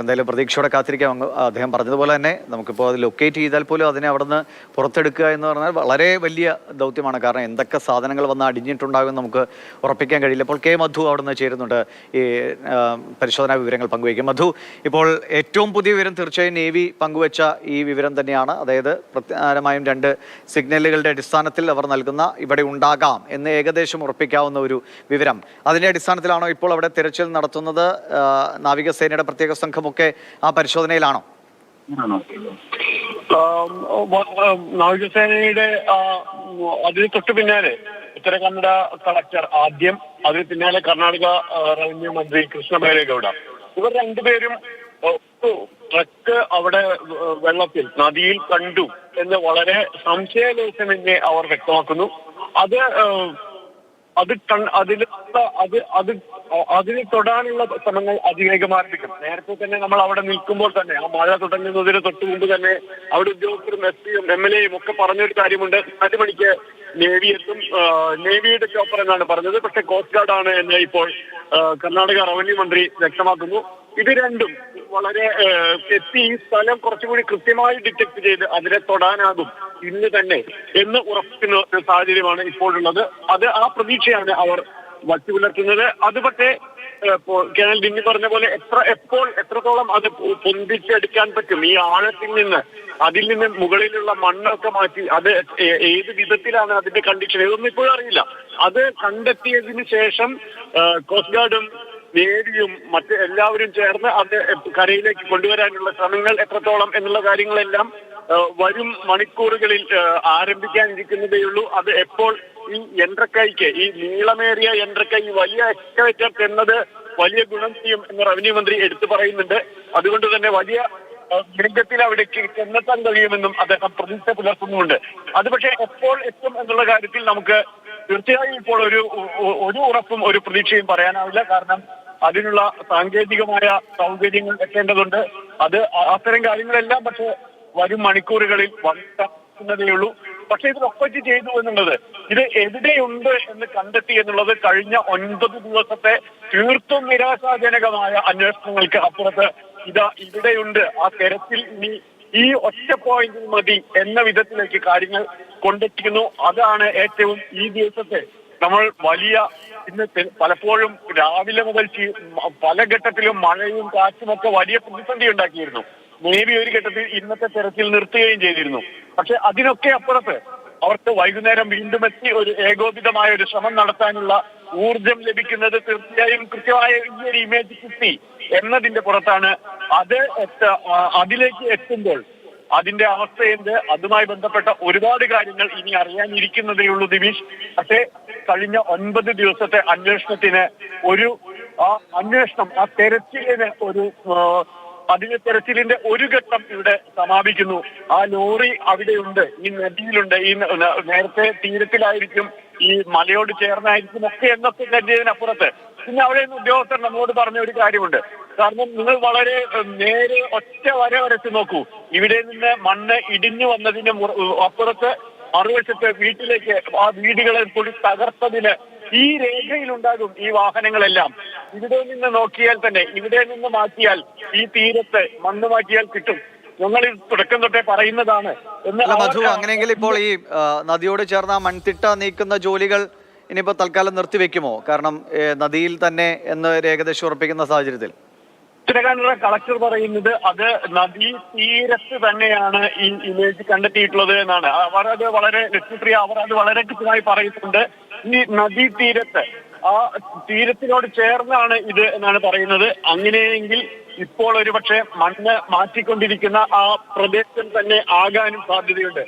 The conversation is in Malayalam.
എന്തായാലും പ്രതീക്ഷയോടെ കാത്തിരിക്കാം. അദ്ദേഹം പറഞ്ഞതുപോലെ തന്നെ നമുക്കിപ്പോൾ അത് ലൊക്കേറ്റ് ചെയ്താൽ പോലും അതിനെ അവിടെ നിന്ന് പുറത്തെടുക്കുക എന്ന് പറഞ്ഞാൽ വളരെ വലിയ ദൗത്യമാണ്. കാരണം എന്തൊക്കെ സാധനങ്ങൾ വന്ന് അടിഞ്ഞിട്ടുണ്ടാകുമെന്ന് നമുക്ക് ഉറപ്പിക്കാൻ കഴിയില്ല. ഇപ്പോൾ കെ മധു അവിടെ നിന്ന് ചേരുന്നുണ്ട്, ഈ പരിശോധനാ വിവരങ്ങൾ പങ്കുവയ്ക്കും. മധു, ഇപ്പോൾ ഏറ്റവും പുതിയ വിവരം തീർച്ചയായും നേവി പങ്കുവച്ച ഈ വിവരം തന്നെയാണ്. അതായത് പ്രധാനമായും 2 സിഗ്നലുകളുടെ അടിസ്ഥാനത്തിൽ അവർ നൽകുന്ന ഇവിടെ ഉണ്ടാകാം എന്ന് ഏകദേശം ഉറപ്പിക്കാവുന്ന ഒരു വിവരം. അതിൻ്റെ അടിസ്ഥാനത്തിലാണോ ഇപ്പോൾ അവിടെ തിരച്ചിൽ നടത്തുന്നത്? നാവികസേനയുടെ പ്രത്യേക സംഘം ഒക്കെ ആ പരിശോധനയിലാണോ? നാവികസേനയുടെ അതിന് തൊട്ടു പിന്നാലെ ഉത്തര കന്നഡ കളക്ടർ ആദ്യം, അതിന് പിന്നാലെ കർണാടക റവന്യൂ മന്ത്രി കൃഷ്ണ ബൈരേഗൌഡ, ഇവർ രണ്ടുപേരും ട്രക്ക് അവിടെ വെള്ളത്തിൽ നദിയിൽ കണ്ടു എന്ന് വളരെ സംശയലേശമെന്നെ അവർ വ്യക്തമാക്കുന്നു. അതിന് തൊടാനുള്ള ശ്രമങ്ങൾ അതിവേഗം ആരംഭിക്കും. നേരത്തെ തന്നെ നമ്മൾ അവിടെ നിൽക്കുമ്പോൾ തന്നെ, ആ മഴ തുടങ്ങുന്നതിന് തൊട്ട് മുമ്പ് തന്നെ അവിടെ ഉദ്യോഗസ്ഥരും എസ്.പിയും എം.എൽ.എയും ഒക്കെ പറഞ്ഞൊരു കാര്യമുണ്ട്. 4 മണിക്ക് നേവി എത്തും, നേവിയുടെ ചോപ്പർ എന്നാണ് പറഞ്ഞത്, പക്ഷെ കോസ്റ്റ് ഗാർഡ് ആണ് എന്ന് ഇപ്പോൾ കർണാടക റവന്യൂ മന്ത്രി വ്യക്തമാക്കുന്നു. ഇത് രണ്ടും വളരെ എത്തി ഈ സ്ഥലം കുറച്ചുകൂടി കൃത്യമായി ഡിറ്റക്ട് ചെയ്ത് അതിനെ തൊടാനാകും ഇന്ന് തന്നെ എന്ന് ഉറപ്പിക്കുന്ന ഒരു സാഹചര്യമാണ് ഇപ്പോഴുള്ളത്. ആ പ്രതീക്ഷയാണ് അവർ വച്ചു പുലർത്തുന്നത്. അത് പക്ഷേ കേണൽ ഡിന്നി പറഞ്ഞ പോലെ എത്രത്തോളം അത് പൊന്തിച്ചെടുക്കാൻ പറ്റും, ഈ ആഴത്തിൽ നിന്ന് അതിൽ നിന്ന് മുകളിലുള്ള മണ്ണൊക്കെ മാറ്റി അത് ഏത് വിധത്തിലാണ് അതിന്റെ കണ്ടീഷൻ, ഇതൊന്നും ഇപ്പോഴും അറിയില്ല. അത് കണ്ടെത്തിയതിനു ശേഷം കോസ്റ്റ് ഗാർഡും നേവിയും മറ്റ് എല്ലാവരും ചേർന്ന് അത് കരയിലേക്ക് കൊണ്ടുവരാനുള്ള ശ്രമങ്ങൾ എത്രത്തോളം എന്നുള്ള കാര്യങ്ങളെല്ലാം വരും മണിക്കൂറുകളിൽ ആരംഭിക്കാനിരിക്കുന്നതേയുള്ളൂ. അത് എപ്പോൾ ഈ യന്ത്രക്കൈക്ക്, ഈ നീളമേറിയ യന്ത്രക്കൈ, വലിയ എക്സ്കവേറ്റർ എന്നത് വലിയ ഗുണം ചെയ്യും എന്ന് റവന്യൂ മന്ത്രി എടുത്തു പറയുന്നുണ്ട്. അതുകൊണ്ട് തന്നെ വലിയ വേഗത്തിൽ അവിടേക്ക് ചെന്നെത്താൻ കഴിയുമെന്നും അദ്ദേഹം പ്രതീക്ഷ പുലർത്തുന്നുണ്ട്. അത് പക്ഷേ എപ്പോൾ എത്തും എന്നുള്ള കാര്യത്തിൽ നമുക്ക് തീർച്ചയായും ഇപ്പോൾ ഒരു ഉറപ്പും ഒരു പ്രതീക്ഷയും പറയാനാവില്ല. കാരണം അതിനുള്ള സാങ്കേതികമായ സൗകര്യങ്ങൾ എത്തേണ്ടതുണ്ട്. അത്തരം കാര്യങ്ങളെല്ലാം പക്ഷെ വരും മണിക്കൂറുകളിൽ വന്നതേയുള്ളൂ. പക്ഷെ ഇതിനൊപ്പറ്റി ചെയ്തു എന്നുള്ളത്, ഇത് എവിടെയുണ്ട് എന്ന് കണ്ടെത്തി എന്നുള്ളത് കഴിഞ്ഞ 9 ദിവസത്തെ തീർത്തും നിരാശാജനകമായ അന്വേഷണങ്ങൾക്ക് അപ്പുറത്ത് ഇവിടെയുണ്ട്, ആ തെരച്ചിൽ ഇനി ഈ ഒറ്റ പോയിന്റിൽ മതി എന്ന വിധത്തിലേക്ക് കാര്യങ്ങൾ കൊണ്ടെത്തിക്കുന്നു. അതാണ് ഏറ്റവും ഈ ദിവസത്തെ നമ്മൾ ഇന്ന് പലപ്പോഴും രാവിലെ മുതൽ പല ഘട്ടത്തിലും മഴയും കാറ്റുമൊക്കെ വലിയ പ്രതിസന്ധി ഉണ്ടാക്കിയിരുന്നു. നേവി ഒരു ഘട്ടത്തിൽ ഇന്നത്തെ തെരച്ചിൽ നിർത്തുകയും ചെയ്തിരുന്നു. പക്ഷെ അതിനൊക്കെ അപ്പുറത്ത് അവർക്ക് വൈകുന്നേരം വീണ്ടും എത്തി ഒരു ഏകോപിതമായ ഒരു ശ്രമം നടത്താനുള്ള ഊർജം ലഭിക്കുന്നത് തീർച്ചയായും കൃത്യമായ ഈ ഒരു ഇമേജ് കിട്ടി എന്നതിന്റെ പുറത്താണ്. അതിലേക്ക് എത്തുമ്പോൾ അതിന്റെ അവസ്ഥയുണ്ട്. അതുമായി ബന്ധപ്പെട്ട ഒരുപാട് കാര്യങ്ങൾ ഇനി അറിയാനിരിക്കുന്നതേയുള്ളൂ ദിവിഷ്. പക്ഷേ കഴിഞ്ഞ 9 ദിവസത്തെ അന്വേഷണത്തിന് ആ തെരച്ചിലിന് തെരച്ചിലിന്റെ ഒരു ഘട്ടം ഇവിടെ സമാപിക്കുന്നു. ആ ലോറി അവിടെയുണ്ട്, ഈ നദിയിലുണ്ട്, ഈ നേരത്തെ തീരത്തിലായിരിക്കും, ഈ മലയോട് ചേർന്നായിരിക്കും ഒക്കെ എന്നൊക്കെ കരുതിയതിനപ്പുറത്ത് പിന്നെ അവിടെ നിന്ന് ഉദ്യോഗസ്ഥർ നമ്മളോട് പറഞ്ഞ ഒരു കാര്യമുണ്ട്. കാരണം നിങ്ങൾ വളരെ നേരെ ഒറ്റ വരച്ച് നോക്കൂ, ഇവിടെ നിന്ന് മണ്ണ് ഇടിഞ്ഞു വന്നതിന് അപ്പുറത്ത് മറുവശത്ത് വീട്ടിലേക്ക് ആ വീടുകളെ കൂടി തകർത്തതിന് ഈ രേഖയിലുണ്ടാകും ഈ വാഹനങ്ങളെല്ലാം. ഇവിടെ നിന്ന് നോക്കിയാൽ തന്നെ, ഇവിടെ നിന്ന് മാറ്റിയാൽ ഈ തീരത്ത് മണ്ണ് മാറ്റിയാൽ കിട്ടും. ഞങ്ങൾ തുടക്കം തൊട്ടേ പറയുന്നതാണ് മധു. അങ്ങനെയെങ്കിൽ ഇപ്പോൾ ഈ നദിയോട് ചേർന്ന മൺതിട്ട നീക്കുന്ന ജോലികൾ ഇനിയിപ്പോ തൽക്കാലം നിർത്തിവെക്കുമോ? കാരണം നദിയിൽ തന്നെ എന്ന് ഏകദേശം ഉറപ്പിക്കുന്ന സാഹചര്യത്തിൽ ഉത്തരകന്നഡ കളക്ടർ പറയുന്നത് അത് നദീ തീരത്ത് തന്നെയാണ് ഈ ഇമേജ് കണ്ടെത്തിയിട്ടുള്ളത് എന്നാണ്. അവർ അത് വളരെ ലക്ഷ്യപ്രിയ, അവർ അത് വളരെ കൃത്യമായി പറയുന്നുണ്ട്. ഈ നദീ തീരത്ത്, ആ തീരത്തിനോട് ചേർന്നാണ് ഇത് എന്നാണ് പറയുന്നത്. അങ്ങനെയെങ്കിൽ ഇപ്പോൾ ഒരുപക്ഷെ മണ്ണ് മാറ്റിക്കൊണ്ടിരിക്കുന്ന ആ പ്രദേശം തന്നെ ആകാനും സാധ്യതയുണ്ട്.